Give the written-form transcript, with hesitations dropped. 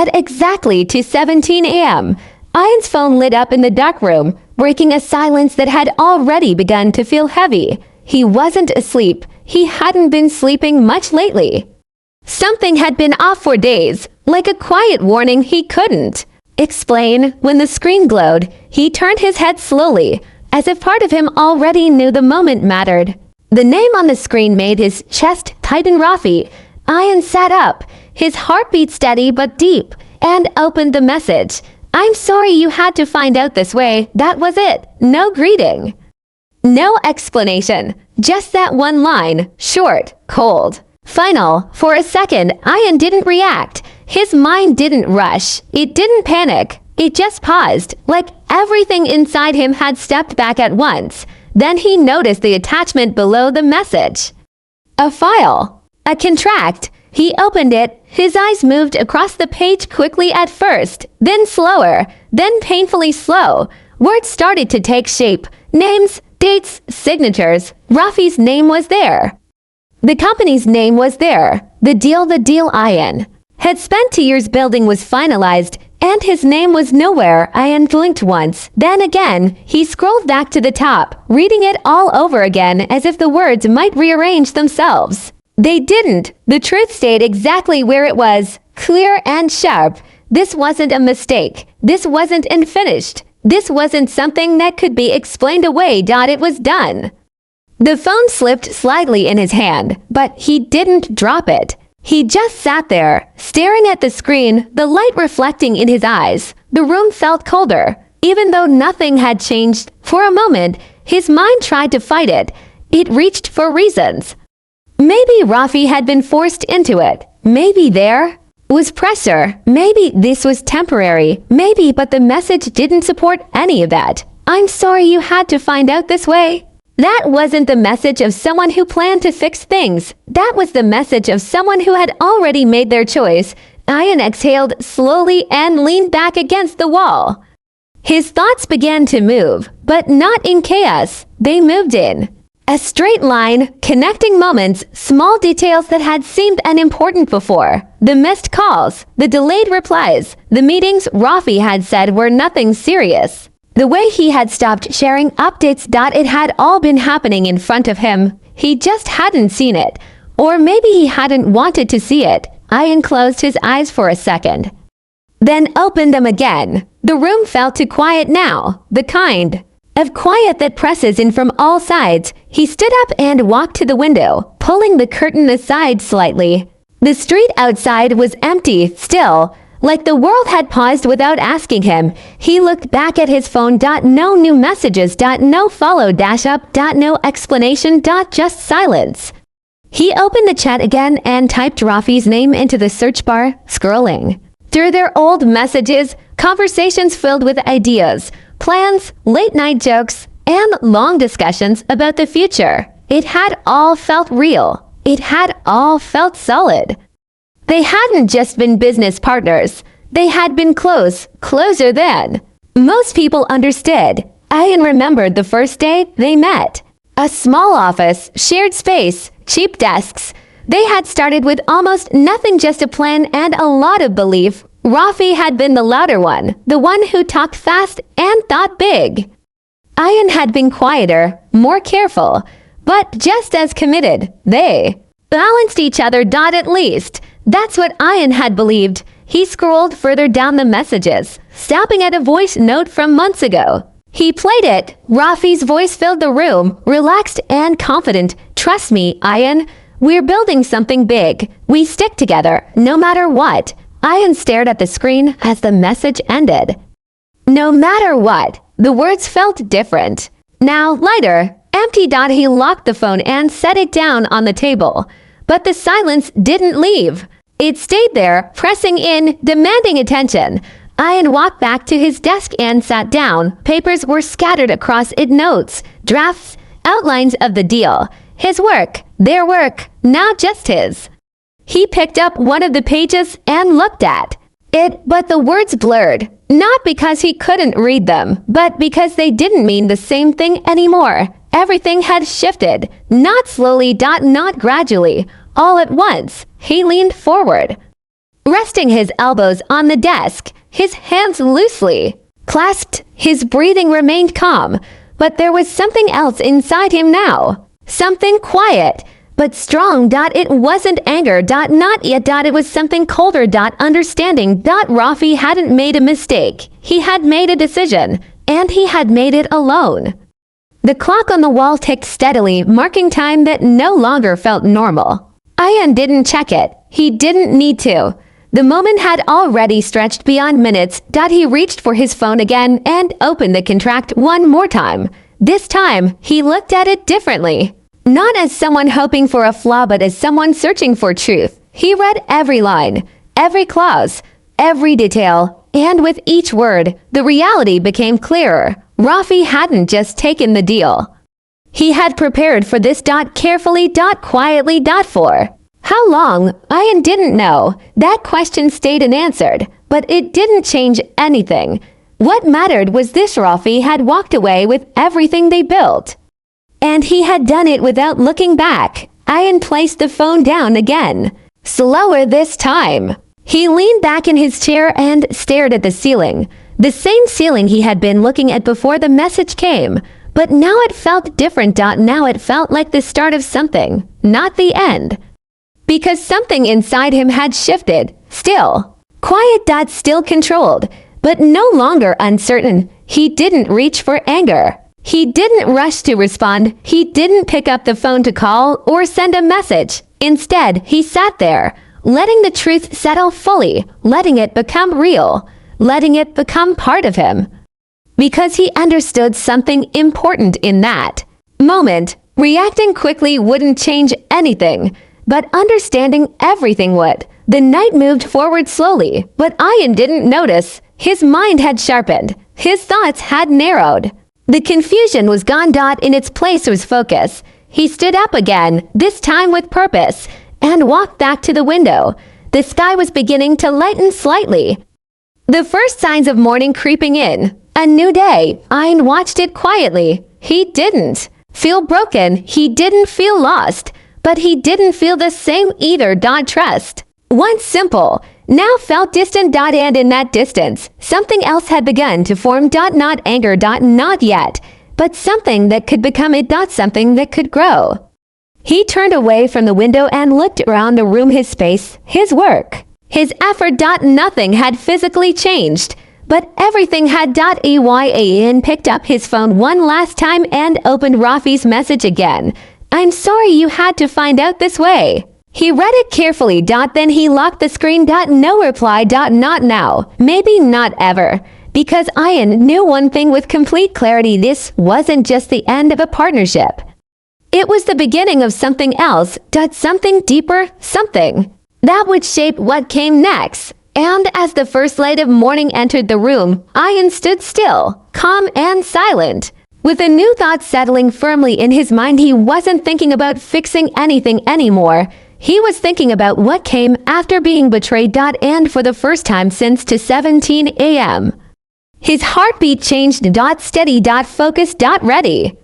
At exactly 2:17 a.m., Ian's phone lit up in the dark room, breaking a silence that had already begun to feel heavy. He wasn't asleep. He hadn't been sleeping much lately. Something had been off for days, like a quiet warning he couldn't explain. When the screen glowed, he turned his head slowly, as if part of him already knew the moment mattered. The name on the screen made his chest tighten. Rafi. Ian sat up, his heartbeat steady but deep, and opened the message. "I'm sorry you had to find out this way." That was it. No greeting. No explanation. Just that one line. Short, cold, final. For a second, Ian didn't react. His mind didn't rush. It didn't panic. It just paused, like everything inside him had stepped back at once. Then he noticed the attachment below the message. A file. A contract. He opened it. His eyes moved across the page quickly at first, then slower, then painfully slow. Words started to take shape. Names, dates, signatures. Rafi's name was there. The company's name was there. The deal Ian had spent 2 years building was finalized, and his name was nowhere. Ian blinked once. Then again, he scrolled back to the top, reading it all over again as if the words might rearrange themselves. They didn't. The truth stayed exactly where it was, clear and sharp. This wasn't a mistake. This wasn't unfinished. This wasn't something that could be explained away. It was done. The phone slipped slightly in his hand, but he didn't drop it. He just sat there, staring at the screen, the light reflecting in his eyes. The room felt colder, even though nothing had changed. For a moment, his mind tried to fight it. It reached for reasons. Maybe Rafi had been forced into it. Maybe there was pressure. Maybe this was temporary. Maybe, but the message didn't support any of that. "I'm sorry you had to find out this way." That wasn't the message of someone who planned to fix things. That was the message of someone who had already made their choice. Ian exhaled slowly and leaned back against the wall. His thoughts began to move, but not in chaos. They moved in a straight line, connecting moments, small details that had seemed unimportant before. The missed calls, the delayed replies, the meetings Rafi had said were nothing serious. The way he had stopped sharing updates. It had all been happening in front of him. He just hadn't seen it. Or maybe he hadn't wanted to see it. Ian closed his eyes for a second, then opened them again. The room felt too quiet now, the kind of quiet that presses in from all sides. He stood up and walked to the window, pulling the curtain aside slightly. The street outside was empty still, like the world had paused without asking him. He looked back at his phone. No new messages. No follow-up. No explanation. Just silence. He opened the chat again and typed Rafi's name into the search bar, scrolling through their old messages, conversations filled with ideas, plans, late-night jokes, and long discussions about the future. It had all felt real. It had all felt solid. They hadn't just been business partners. They had been closer than most people understood. Ian remembered the first day they met. A small office, shared space, cheap desks. They had started with almost nothing, just a plan and a lot of belief. Rafi had been the louder one, the one who talked fast and thought big. Ian had been quieter, more careful, but just as committed. They balanced each other. At least that's what Ian had believed. He scrolled further down the messages, stopping at a voice note from months ago. He played it. Rafi's voice filled the room, relaxed and confident. "Trust me, Ian. We're building something big. We stick together, no matter what." Ian stared at the screen as the message ended. No matter what. The words felt different. Now lighter, empty. He locked the phone and set it down on the table. But the silence didn't leave. It stayed there, pressing in, demanding attention. Ian walked back to his desk and sat down. Papers were scattered across it, notes, drafts, outlines of the deal. His work, their work, not just his. He picked up one of the pages and looked at it, but the words blurred. Not because he couldn't read them, but because they didn't mean the same thing anymore. Everything had shifted, not slowly, not gradually, all at once. He leaned forward. resting his elbows on the desk, his hands loosely clasped. His breathing remained calm, but there was something else inside him now. Something quiet, but strong. It wasn't anger. Not yet. It was something colder. Understanding. Rafi hadn't made a mistake. He had made a decision, and he had made it alone. The clock on the wall ticked steadily, marking time that no longer felt normal. Ian didn't check it. He didn't need to. The moment had already stretched beyond minutes. He reached for his phone again and opened the contract one more time. This time, he looked at it differently. Not as someone hoping for a flaw, but as someone searching for truth. He read every line, every clause, every detail, and with each word, the reality became clearer. Rafi hadn't just taken the deal. He had prepared for this. Carefully. Quietly. For how long? Ian didn't know. That question stayed unanswered, but it didn't change anything. What mattered was this: Rafi had walked away with everything they built. And he had done it without looking back. Ian placed the phone down again. Slower this time. He leaned back in his chair and stared at the ceiling. The same ceiling he had been looking at before the message came. But now it felt different. Now it felt like the start of something, not the end. Because something inside him had shifted. Still quiet. Still controlled, but no longer uncertain. He didn't reach for anger. He didn't rush to respond. He didn't pick up the phone to call or send a message. Instead, he sat there, letting the truth settle fully, letting it become real, letting it become part of him. Because he understood something important in that moment. Reacting quickly wouldn't change anything, but understanding everything would. The night moved forward slowly, but Ian didn't notice. His mind had sharpened. His thoughts had narrowed. The confusion was gone. In its place was focus. He stood up again, this time with purpose, and walked back to the window. The sky was beginning to lighten slightly. The first signs of morning creeping in. A new day. Ian watched it quietly. He didn't feel broken. He didn't feel lost. But he didn't feel the same either. Trust, once simple, now felt distant. And in that distance, something else had begun to form. Not anger. Not yet, but something that could become it. Something that could grow. He turned away from the window and looked around the room. His space, his work, his effort. Nothing had physically changed, but everything had. Ian picked up his phone one last time and opened Rafi's message again. I'm sorry you had to find out this way. He read it carefully. Then he locked the screen. No reply. Not now. Maybe not ever. Because Ian knew one thing with complete clarity: this wasn't just the end of a partnership. It was the beginning of something else. Something deeper. Something that would shape what came next. And as the first light of morning entered the room, Ian stood still, calm and silent. With a new thought settling firmly in his mind, he wasn't thinking about fixing anything anymore. He was thinking about what came after being betrayed. And for the first time since 17 a.m. His heartbeat changed. Steady. Focused. Ready.